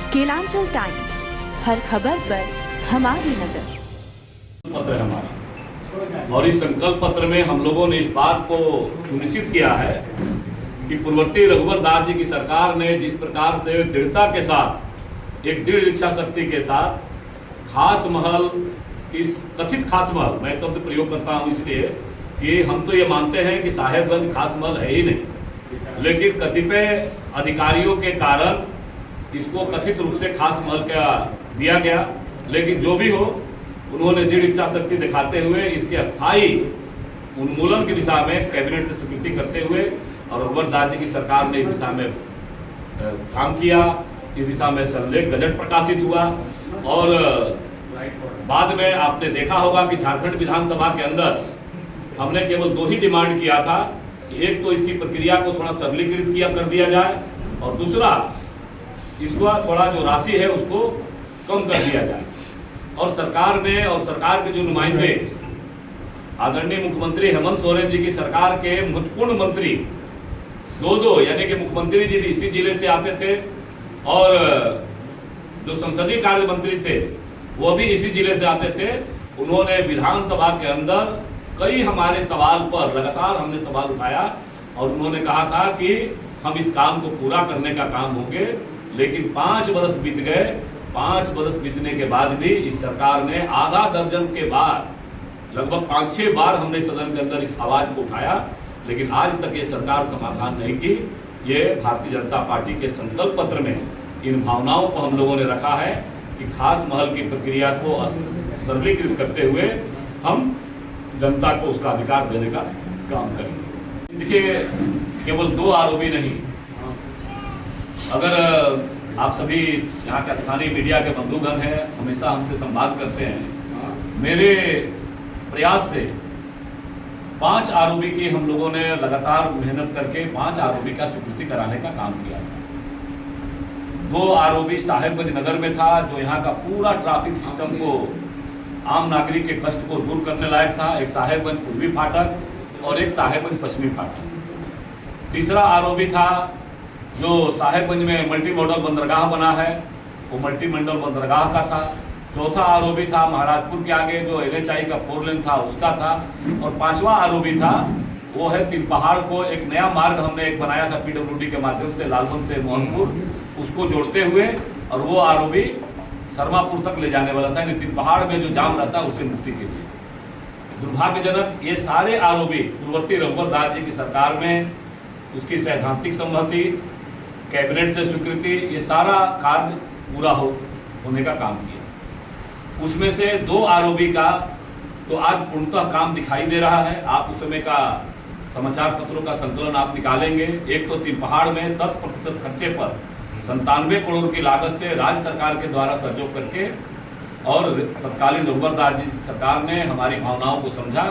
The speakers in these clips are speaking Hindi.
केलांचल टाइम्स, हर खबर पर हमारी नजर। पत्र है हमारा, और इस संकल्प पत्र में हम लोगों ने इस बात को सुनिश्चित किया है कि पूर्ववर्ती रघुवर दास जी की सरकार ने जिस प्रकार से दृढ़ता के साथ, एक दृढ़ इच्छा शक्ति के साथ खास महल, इस कथित खास महल, मैं शब्द प्रयोग करता हूँ इसलिए कि हम तो ये मानते हैं कि साहेबगंज खास महल है ही नहीं, लेकिन कतिपय अधिकारियों के कारण इसको कथित रूप से खास महल का दिया गया। लेकिन जो भी हो, उन्होंने दृढ़ इच्छा शक्ति दिखाते हुए इसके अस्थायी उन्मूलन की दिशा में कैबिनेट से स्वीकृति करते हुए और रघुवर दास जी की सरकार ने इस दिशा में काम किया। इस दिशा में संलेख गजट प्रकाशित हुआ और बाद में आपने देखा होगा कि झारखंड विधानसभा के अंदर हमने केवल 2 ही डिमांड किया था कि एक तो इसकी प्रक्रिया को थोड़ा सरलीकृत कर दिया जाए और दूसरा इसको थोड़ा जो राशि है उसको कम कर दिया जाए। और सरकार ने और सरकार के जो नुमाइंदे आदरणीय मुख्यमंत्री हेमंत सोरेन जी की सरकार के महत्वपूर्ण मंत्री दो यानी कि मुख्यमंत्री जी भी इसी जिले से आते थे और जो संसदीय कार्य मंत्री थे वो भी इसी जिले से आते थे। उन्होंने विधानसभा के अंदर कई हमारे सवाल पर लगातार हमने सवाल उठाया और उन्होंने कहा था कि हम इस काम को पूरा करने का काम होंगे। लेकिन 5 वर्ष बीत गए। 5 वर्ष बीतने के बाद भी इस सरकार ने आधा दर्जन के बाद लगभग 5-6 बार हमने सदन के अंदर इस आवाज को उठाया, लेकिन आज तक ये सरकार समाधान नहीं की। ये भारतीय जनता पार्टी के संकल्प पत्र में इन भावनाओं को हम लोगों ने रखा है कि खास महल की प्रक्रिया को सरलीकृत करते हुए हम जनता को उसका अधिकार देने का काम करेंगे। देखिए, केवल 2 आरोपी नहीं, अगर आप सभी यहाँ के स्थानीय मीडिया के बंधुगण हैं, हमेशा हमसे संवाद करते हैं, मेरे प्रयास से 5 आरोपी की हम लोगों ने लगातार मेहनत करके 5 आरोपी का स्वीकृति कराने का काम किया। 2 आरोपी साहेबगंज नगर में था, जो यहाँ का पूरा ट्रैफिक सिस्टम को, आम नागरिक के कष्ट को दूर करने लायक था। एक साहेबगंज पूर्वी फाटक और एक साहेबगंज पश्चिमी फाटक। तीसरा आरोपी था जो साहेबगंज में मल्टी मॉडल बंदरगाह बना है, वो मल्टी मॉडल बंदरगाह का था। चौथा आरोपी था महाराजपुर के आगे जो NHI का 4 लेन था उसका था। और 5वां आरोपी था वो है 3 पहाड़ को एक नया मार्ग हमने एक बनाया था PWD के माध्यम से, लालगंज से मोहनपुर, उसको जोड़ते हुए, और वो आरोपी शर्मापुर तक ले जाने वाला था, यानी 3 पहाड़ में जो जाम रहता है उससे मुक्ति के लिए। दुर्भाग्यजनक ये सारे आरोपी पूर्ववर्ती रघुवर दास जी की सरकार में उसकी सैद्धांतिक सहमति, कैबिनेट से स्वीकृति, ये सारा कार्य पूरा होने का काम किया। उसमें से 2 आरोपी का तो आज पूर्णतः काम दिखाई दे रहा है। आप उस समय का समाचार पत्रों का संकलन आप निकालेंगे। एक तो 3 पहाड़ में 100% खर्चे पर 97 करोड़ की लागत से राज्य सरकार के द्वारा सहयोग करके और तत्कालीन रघुवर दास जी सरकार ने हमारी भावनाओं को समझा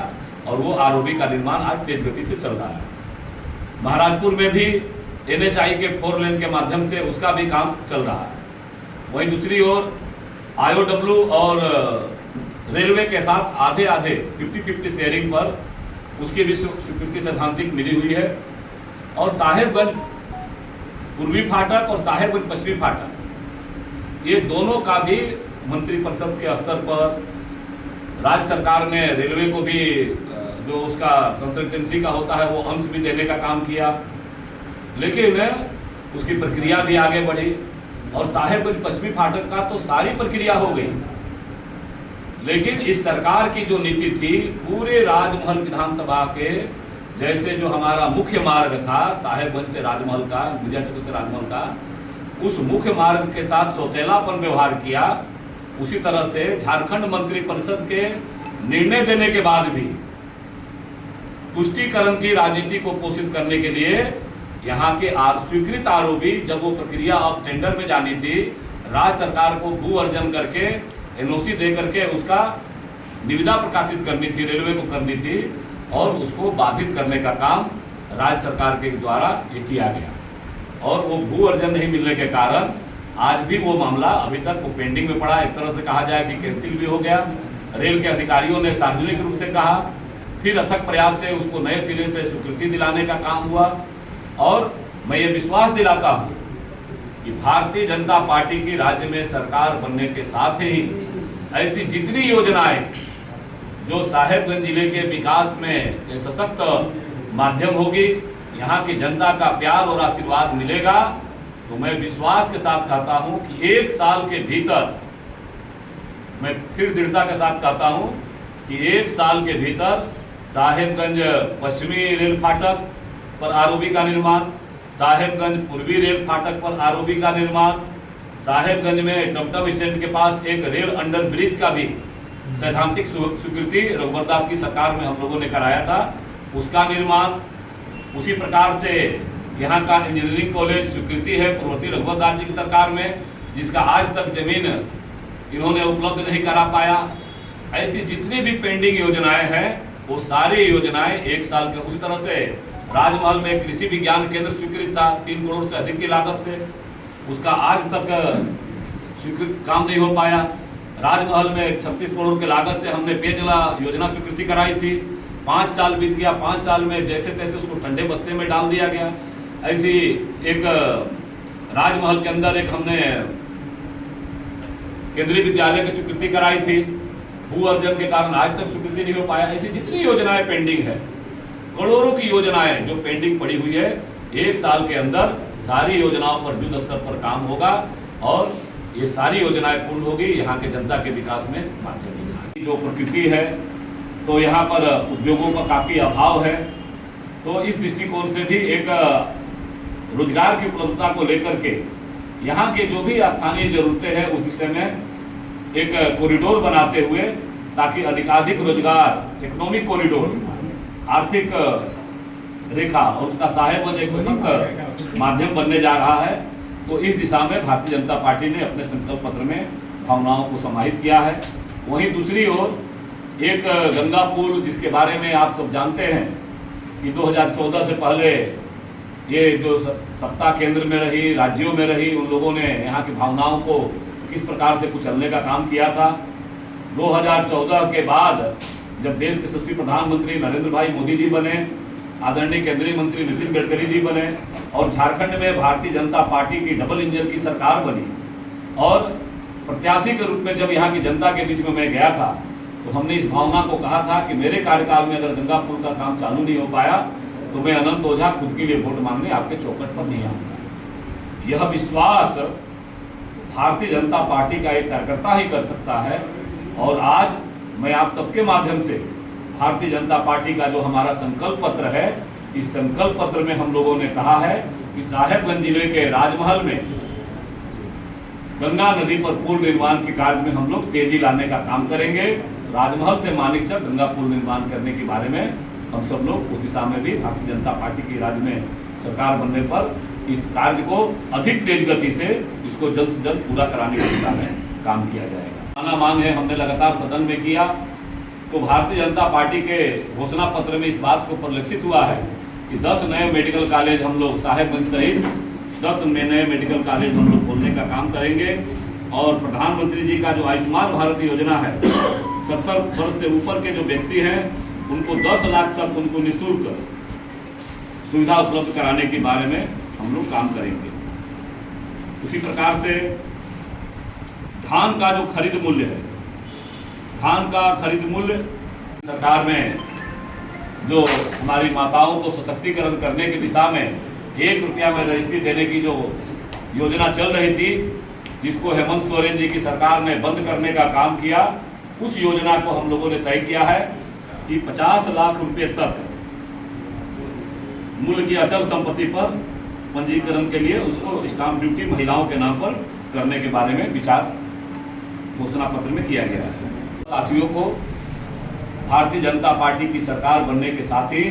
और वो आरोपी का निर्माण आज तेज गति से चल रहा है। महाराजपुर में भी NHI के 4 लेन के माध्यम से उसका भी काम चल रहा है। वहीं दूसरी ओर IOW और रेलवे के साथ आधे 50-50 शेयरिंग पर उसकी भी स्वीकृति सैद्धांतिक मिली हुई है। और साहेबगंज पूर्वी फाटक और साहेबगंज पश्चिमी फाटक, ये दोनों का भी मंत्रिपरिषद के स्तर पर राज्य सरकार ने रेलवे को भी जो उसका कंसल्टेंसी का होता है वो अंश भी देने का काम किया, लेकिन उसकी प्रक्रिया भी आगे बढ़ी। और साहेबगंज पश्चिमी फाटक का तो सारी प्रक्रिया हो गई, लेकिन इस सरकार की जो नीति थी पूरे राजमहल विधानसभा के, जैसे जो हमारा मुख्य मार्ग था साहेबगंज से राजमहल का, विजय चौक से राजमहल का, उस मुख्य मार्ग के साथ सौतेलापन व्यवहार किया। उसी तरह से झारखंड मंत्रिपरिषद के निर्णय देने के बाद भी तुष्टीकरण की राजनीति को पोषित करने के लिए यहाँ के स्वीकृत आरोपी, जब वो प्रक्रिया अब टेंडर में जानी थी, राज्य सरकार को भू अर्जन करके NOC दे करके उसका निविदा प्रकाशित करनी थी, रेलवे को करनी थी, और उसको बाधित करने का काम राज्य सरकार के द्वारा ये किया गया। और वो भू अर्जन नहीं मिलने के कारण आज भी वो मामला अभी तक वो पेंडिंग में पड़ा। एक तरह से कहा जाए कि कैंसिल भी हो गया। रेल के अधिकारियों ने सार्वजनिक रूप से कहा, फिर अथक प्रयास से उसको नए सिरे से स्वीकृति दिलाने का काम हुआ। और मैं ये विश्वास दिलाता हूँ कि भारतीय जनता पार्टी की राज्य में सरकार बनने के साथ ही ऐसी जितनी योजनाएं जो साहेबगंज जिले के विकास में एक सशक्त माध्यम होगी, यहाँ की जनता का प्यार और आशीर्वाद मिलेगा, तो मैं विश्वास के साथ कहता हूँ कि 1 साल के भीतर, मैं फिर दृढ़ता के साथ कहता हूँ कि 1 साल के भीतर साहेबगंज पश्चिमी रेल फाटक पर आरओबी का निर्माण, साहेबगंज पूर्वी रेल फाटक पर आरओबी का निर्माण, साहेबगंज में टमटम स्टैंड के पास एक रेल अंडर ब्रिज का भी सैद्धांतिक स्वीकृति रघुवर दास की सरकार में हम लोगों ने कराया था, उसका निर्माण। उसी प्रकार से यहाँ का इंजीनियरिंग कॉलेज स्वीकृति है पूर्ववर्ती रघुवर दास जी की सरकार में, जिसका आज तक जमीन इन्होंने उपलब्ध नहीं करा पाया। ऐसी जितनी भी पेंडिंग योजनाएं हैं वो सारी योजनाएं 1 साल के। उसी तरह से राजमहल में कृषि विज्ञान केंद्र स्वीकृत था 3 करोड़ से अधिक की लागत से, उसका आज तक स्वीकृत काम नहीं हो पाया। राजमहल में 36 करोड़ की लागत से हमने पेयजल योजना स्वीकृति कराई थी, 5 साल बीत गया, 5 साल में जैसे तैसे उसको ठंडे बस्ते में डाल दिया गया। ऐसी एक राजमहल के अंदर एक हमने केंद्रीय विद्यालय की स्वीकृति कराई थी, भू अर्जन के कारण आज तक स्वीकृति नहीं हो पाया। ऐसी जितनी योजनाएं पेंडिंग है, करोड़ों की योजनाएं जो पेंडिंग पड़ी हुई है, 1 साल के अंदर सारी योजनाओं पर युद्ध स्तर पर काम होगा और ये सारी योजनाएं पूर्ण होगी, यहाँ के जनता के विकास में माध्यम होगी। जो प्रकृति है तो यहाँ पर उद्योगों का काफ़ी अभाव है, तो इस दृष्टिकोण से भी एक रोजगार की उपलब्धता को लेकर के यहाँ के जो भी स्थानीय जरूरतें हैं उस दिशा में एक कॉरिडोर बनाते हुए, ताकि अधिकाधिक रोजगार, इकोनॉमिक कॉरिडोर, आर्थिक रेखा और उसका साहेबगंज एक सशक्त माध्यम बनने जा रहा है। तो इस दिशा में भारतीय जनता पार्टी ने अपने संकल्प पत्र में भावनाओं को समाहित किया है। वहीं दूसरी ओर एक गंगा पुल, जिसके बारे में आप सब जानते हैं कि 2014 से पहले ये जो सत्ता केंद्र में रही, राज्यों में रही, उन लोगों ने यहाँ की भावनाओं को किस प्रकार से कुचलने का काम किया था। 2014 के बाद जब देश के यशस्वी प्रधानमंत्री नरेंद्र भाई मोदी जी बने, आदरणीय केंद्रीय मंत्री नितिन गडकरी जी बने और झारखंड में भारतीय जनता पार्टी की डबल इंजन की सरकार बनी, और प्रत्याशी के रूप में जब यहाँ की जनता के बीच में मैं गया था तो हमने इस भावना को कहा था कि मेरे कार्यकाल में अगर गंगा पुल का काम चालू नहीं हो पाया तो मैं अनंत ओझा खुद के लिए वोट मांगने आपके चौखट पर नहीं आऊँगा। यह विश्वास भारतीय जनता पार्टी का एक कार्यकर्ता ही कर सकता है। और आज मैं आप सबके माध्यम से भारतीय जनता पार्टी का जो हमारा संकल्प पत्र है, इस संकल्प पत्र में हम लोगों ने कहा है कि साहेबगंज जिले के राजमहल में गंगा नदी पर पुल निर्माण के कार्य में हम लोग तेजी लाने का काम करेंगे। राजमहल से मानिकचक गंगा पुल निर्माण करने के बारे में हम सब लोग उस दिशा में भी भारतीय जनता पार्टी की राज्य में सरकार बनने पर इस कार्य को अधिक तेज गति से इसको जल्द से जल्द पूरा कराने की दिशा में काम किया जाएगा। आना मांग है हमने लगातार सदन में किया, तो भारतीय जनता पार्टी के घोषणा पत्र में इस बात को परिलक्षित हुआ है कि 10 नए मेडिकल कॉलेज हम लोग साहेबगंज सहित 10 नए मेडिकल कॉलेज हम लोग खोलने का काम करेंगे। और प्रधानमंत्री जी का जो आयुष्मान भारत योजना है, 70 वर्ष से ऊपर के जो व्यक्ति हैं उनको 10 लाख तक उनको निःशुल्क सुविधा उपलब्ध कराने के बारे में हम लोग काम करेंगे। उसी प्रकार से धान का जो खरीद मूल्य है, धान का खरीद मूल्य सरकार में जो हमारी माताओं को सशक्तिकरण करने की दिशा में 1 रुपया में रजिस्ट्री देने की जो योजना चल रही थी, जिसको हेमंत सोरेन जी की सरकार ने बंद करने का काम किया, उस योजना को हम लोगों ने तय किया है कि 50 लाख रुपए तक मूल्य की अचल संपत्ति पर पंजीकरण के लिए उसको स्टाम्प ड्यूटी महिलाओं के नाम पर करने के बारे में विचार घोषणा पत्र में किया गया है। साथियों को भारतीय जनता पार्टी की सरकार बनने के साथ ही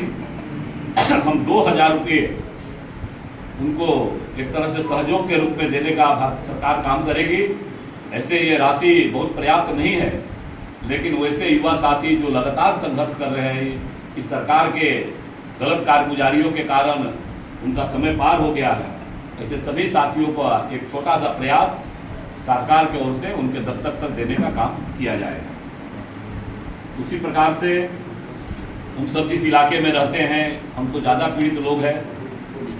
हम 2000 रुपये उनको एक तरह से सहयोग के रूप में देने का सरकार काम करेगी। ऐसे ये राशि बहुत पर्याप्त नहीं है, लेकिन वैसे युवा साथी जो लगातार संघर्ष कर रहे हैं, इस सरकार के गलत कारगुजारियों के कारण उनका समय पार हो गया है, ऐसे सभी साथियों को एक छोटा सा प्रयास सरकार की ओर से उनके दस्तक तक देने का काम किया जाएगा। उसी प्रकार से हम सब जिस इलाके में रहते हैं, हम तो ज़्यादा पीड़ित लोग हैं,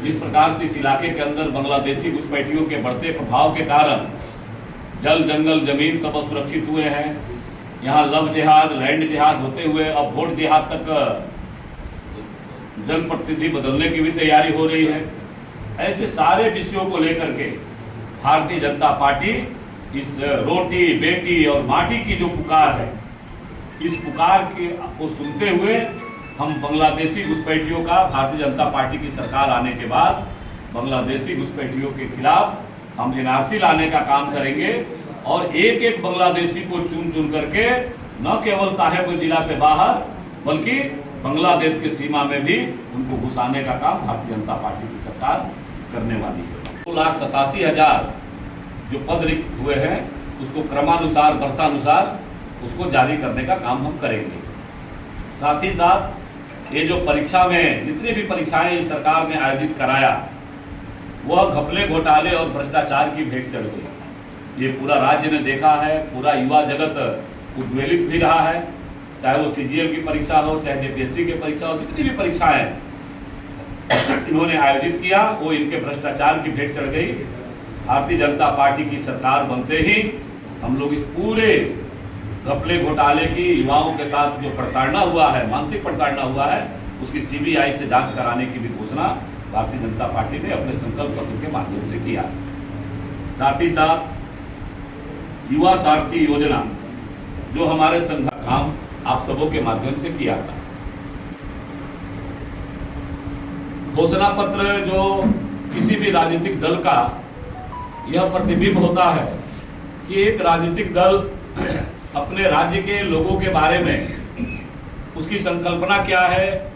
जिस प्रकार से इस इलाके के अंदर बांग्लादेशी घुसपैठियों के बढ़ते प्रभाव के कारण जल जंगल जमीन सब असुरक्षित हुए हैं। यहाँ लव जिहाद लैंड जिहाद होते हुए अब वोट जिहाद तक जनप्रतिनिधि बदलने की भी तैयारी हो रही है। ऐसे सारे विषयों को लेकर के भारतीय जनता पार्टी इस रोटी बेटी और माटी की जो पुकार है, इस पुकार को सुनते हुए हम बांग्लादेशी घुसपैठियों का भारतीय जनता पार्टी की सरकार आने के बाद बांग्लादेशी घुसपैठियों के खिलाफ हम एनआरसी लाने का काम करेंगे और एक एक बांग्लादेशी को चुन चुन करके न केवल साहेबगंज जिला से बाहर बल्कि बांग्लादेश के सीमा में भी उनको घुसाने का काम भारतीय जनता पार्टी की सरकार करने वाली है। 2,87,000 जो पद रिक्त हुए हैं उसको क्रमानुसार वर्षानुसार उसको जारी करने का काम हम करेंगे। साथ ही साथ ये जो परीक्षा में जितनी भी परीक्षाएं इस सरकार ने आयोजित कराया वह घपले घोटाले और भ्रष्टाचार की भेंट चढ़ गई। ये पूरा राज्य ने देखा है, पूरा युवा जगत उद्वेलित भी रहा है, चाहे वो सीजीएल की परीक्षा हो चाहे जेपीएससी की परीक्षा हो, जितनी भी परीक्षाएं इन्होंने आयोजित किया वो इनके भ्रष्टाचार की भेंट चढ़ गई। भारतीय जनता पार्टी की सरकार बनते ही हम लोग इस पूरे घपले घोटाले की युवाओं के साथ जो प्रताड़ना हुआ है, मानसिक प्रताड़ना हुआ है, उसकी सीबीआई से जांच कराने की भी घोषणा भारतीय जनता पार्टी ने अपने संकल्प पत्र के माध्यम से किया। साथ ही साथ युवा सारथी योजना जो हमारे संघ का काम आप सबों के माध्यम से किया था। घोषणा पत्र जो किसी भी राजनीतिक दल का यह प्रतिबिंब होता है कि एक राजनीतिक दल अपने राज्य के लोगों के बारे में उसकी संकल्पना क्या है,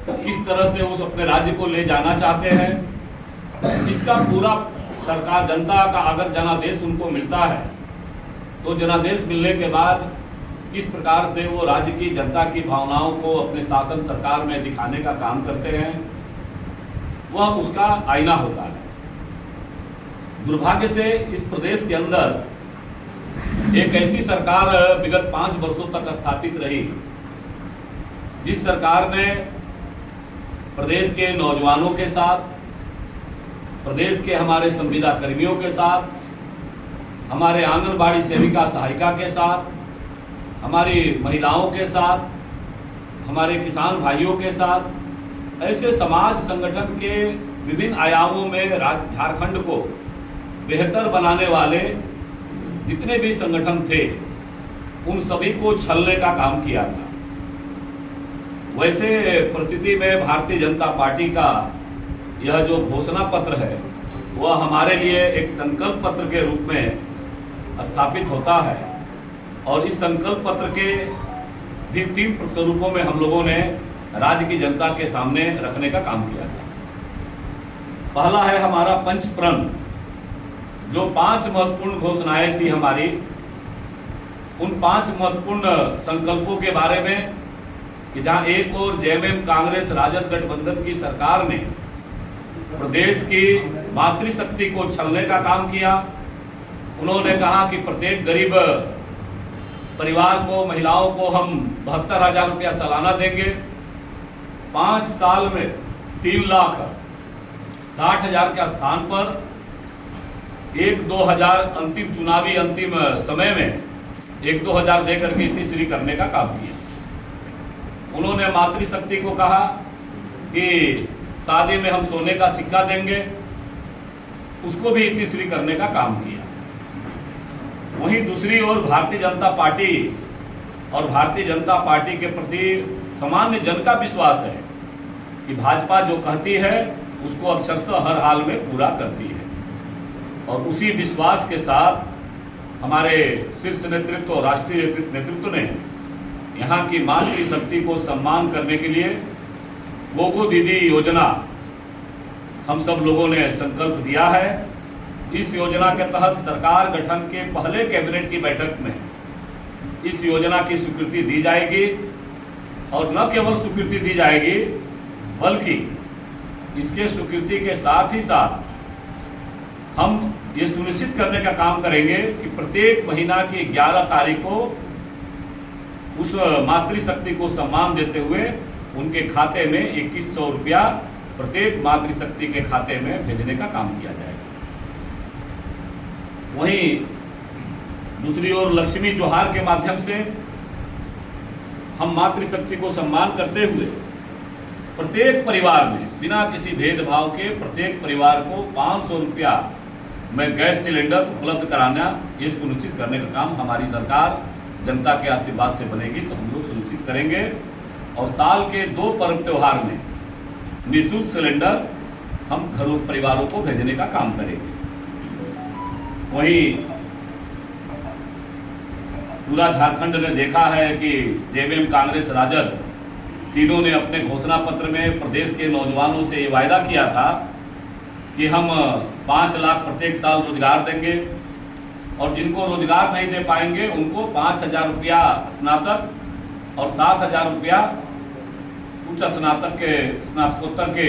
किस तरह से उस अपने राज्य को ले जाना चाहते हैं, इसका पूरा सरकार जनता का अगर जनादेश उनको मिलता है तो जनादेश मिलने के बाद किस प्रकार से वो राज्य की जनता की भावनाओं को अपने शासन सरकार में दिखाने का काम करते हैं, वह उसका आईना होता है। दुर्भाग्य से इस प्रदेश के अंदर एक ऐसी सरकार विगत 5 वर्षों तक स्थापित रही जिस सरकार ने प्रदेश के नौजवानों के साथ, प्रदेश के हमारे संविदा कर्मियों के साथ, हमारे आंगनबाड़ी सेविका सहायिका के साथ, हमारी महिलाओं के साथ, हमारे किसान भाइयों के साथ, ऐसे समाज संगठन के विभिन्न आयामों में झारखंड को बेहतर बनाने वाले जितने भी संगठन थे उन सभी को छलने का काम किया था। वैसे परिस्थिति में भारतीय जनता पार्टी का यह जो घोषणा पत्र है वह हमारे लिए एक संकल्प पत्र के रूप में स्थापित होता है और इस संकल्प पत्र के भी 3 स्वरूपों में हम लोगों ने राज्य की जनता के सामने रखने का काम किया था। पहला है हमारा पंचप्रण, जो 5 महत्वपूर्ण घोषणाएं थी हमारी, उन 5 महत्वपूर्ण संकल्पों के बारे में कि जहां एक और जेएमएम कांग्रेस राजद गठबंधन की सरकार ने प्रदेश की मातृशक्ति को छलने का काम किया। उन्होंने कहा कि प्रत्येक गरीब परिवार को, महिलाओं को हम 72,000 रुपया सालाना देंगे। 5 साल में 3,60,000 के स्थान पर 1-2,000 अंतिम चुनावी अंतिम समय में 1-2,000 देकर के तीसरी करने का काम किया। उन्होंने मातृशक्ति को कहा कि शादी में हम सोने का सिक्का देंगे, उसको भी तीसरी करने का काम किया। वहीं दूसरी ओर भारतीय जनता पार्टी और भारतीय जनता पार्टी के प्रति सामान्य जन का विश्वास है कि भाजपा जो कहती है उसको अक्षरशः हर हाल में पूरा करती है और उसी विश्वास के साथ हमारे शीर्ष नेतृत्व, राष्ट्रीय नेतृत्व ने यहाँ की मातृशक्ति को सम्मान करने के लिए गोगो दीदी योजना हम सब लोगों ने संकल्प दिया है। इस योजना के तहत सरकार गठन के पहले कैबिनेट की बैठक में इस योजना की स्वीकृति दी जाएगी और न केवल स्वीकृति दी जाएगी बल्कि इसके स्वीकृति के साथ ही साथ हम ये सुनिश्चित करने का काम करेंगे कि प्रत्येक महीना की 11 तारीख को उस मातृशक्ति को सम्मान देते हुए उनके खाते में 2100 रुपया प्रत्येक मातृशक्ति के खाते में भेजने का काम किया जाएगा। वहीं दूसरी ओर लक्ष्मी जोहार के माध्यम से हम मातृशक्ति को सम्मान करते हुए प्रत्येक परिवार में बिना किसी भेदभाव के प्रत्येक परिवार को 500 रुपया में गैस सिलेंडर उपलब्ध कराना, ये सुनिश्चित करने का काम हमारी सरकार जनता के आशीर्वाद से बनेगी तो हम लोग सुनिश्चित करेंगे। और साल के 2 पर्व त्योहार में निःशुल्क सिलेंडर हम घरों परिवारों को भेजने का काम करेंगे। वहीं पूरा झारखंड ने देखा है कि जेवीएम, कांग्रेस, राजद तीनों ने अपने घोषणा पत्र में प्रदेश के नौजवानों से ये वायदा किया था कि हम 5 लाख प्रत्येक साल रोजगार देंगे और जिनको रोजगार नहीं दे पाएंगे उनको 5,000 रुपया स्नातक और 7,000 रुपया उच्च स्नातक के स्नातकोत्तर के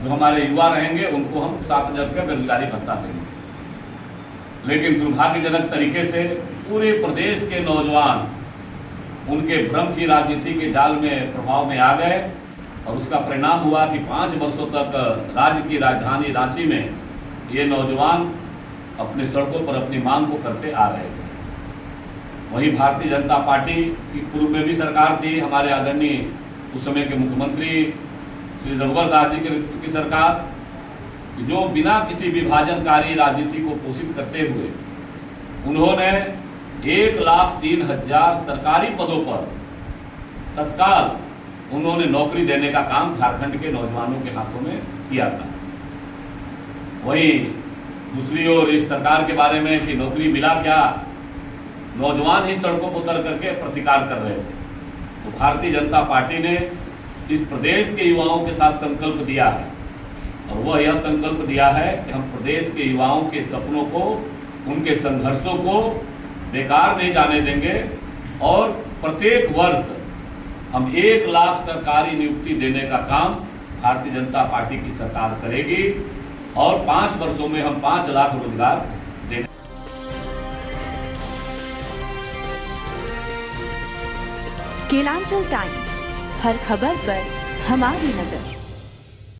जो हमारे युवा रहेंगे उनको हम 7,000 रुपया बेरोजगारी भत्ता देंगे। लेकिन दुर्भाग्यजनक तरीके से पूरे प्रदेश के नौजवान उनके भ्रम की राजनीति के जाल में प्रभाव में आ गए और उसका परिणाम हुआ कि 5 वर्षों तक राज्य की राजधानी रांची में ये नौजवान अपने सड़कों पर अपनी मांग को करते आ रहे थे। वहीं भारतीय जनता पार्टी की पूर्व में भी सरकार थी, हमारे आदरणीय उस समय के मुख्यमंत्री श्री रघुवर दास जी के नेतृत्व की सरकार, जो बिना किसी विभाजनकारी राजनीति को पोषित करते हुए उन्होंने 1,03,000 सरकारी पदों पर तत्काल उन्होंने नौकरी देने का काम झारखंड के नौजवानों के हाथों में किया था। वहीं दूसरी ओर इस सरकार के बारे में कि नौकरी मिला क्या, नौजवान ही सड़कों पर उतर करके प्रतिकार कर रहे थे। तो भारतीय जनता पार्टी ने इस प्रदेश के युवाओं के साथ संकल्प दिया है और वह यह संकल्प दिया है कि हम प्रदेश के युवाओं के सपनों को, उनके संघर्षों को बेकार नहीं जाने देंगे और प्रत्येक वर्ष हम 1 लाख सरकारी नियुक्ति देने का काम भारतीय जनता पार्टी की सरकार करेगी और 5 वर्षों में हम 5 लाख रोजगार देंगे। केलांचल टाइम्स, हर खबर पर हमारी नजर।